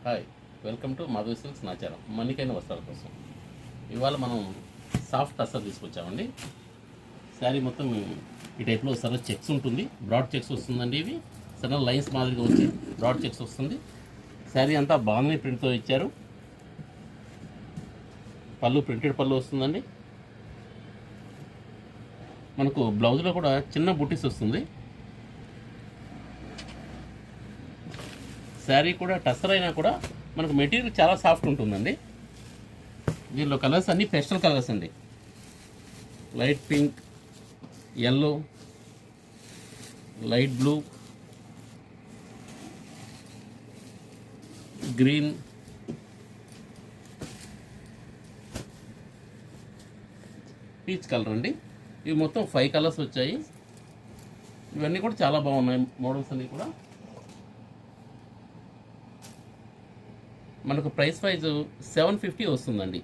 Hi, welcome to Madhavi silks Nacharam మన్నికైన వస్త్రాల కోసం. ఇవాళ మనం సాఫ్ట్ టస్సర్ తీసుకొచ్చామండి. శారీ మొత్తం ఈ టైప్లో సన్న చెక్స్ ఉంటుంది, బ్రాడ్ చెక్స్ వస్తుందండి. ఇవి సన్న లైన్స్ మాదిరిగా వచ్చి బ్రాడ్ చెక్స్ వస్తుంది. శారీ అంతా బాగుంది, ప్రింట్తో ఇచ్చారు. పళ్ళు ప్రింటెడ్ పళ్ళు వస్తుందండి. మనకు బ్లౌజ్లో కూడా చిన్న బుటీస్ వస్తుంది. శారీ కూడా టస్సర్ అయినా కూడా మనకు మెటీరియల్ చాలా సాఫ్ట్ ఉంటుందండి. దీనిలో కలర్స్ అన్నీ పేస్టల్ కలర్స్ అండి. Light pink, yellow, light blue, green, peach colour అండి. ఇవి మొత్తం 5 కలర్స్ వచ్చాయి. ఇవన్నీ కూడా చాలా బాగున్నాయి మోడల్స్ అన్నీ కూడా. మనకు ప్రైస్ వైజ్ 750 వస్తుందండి.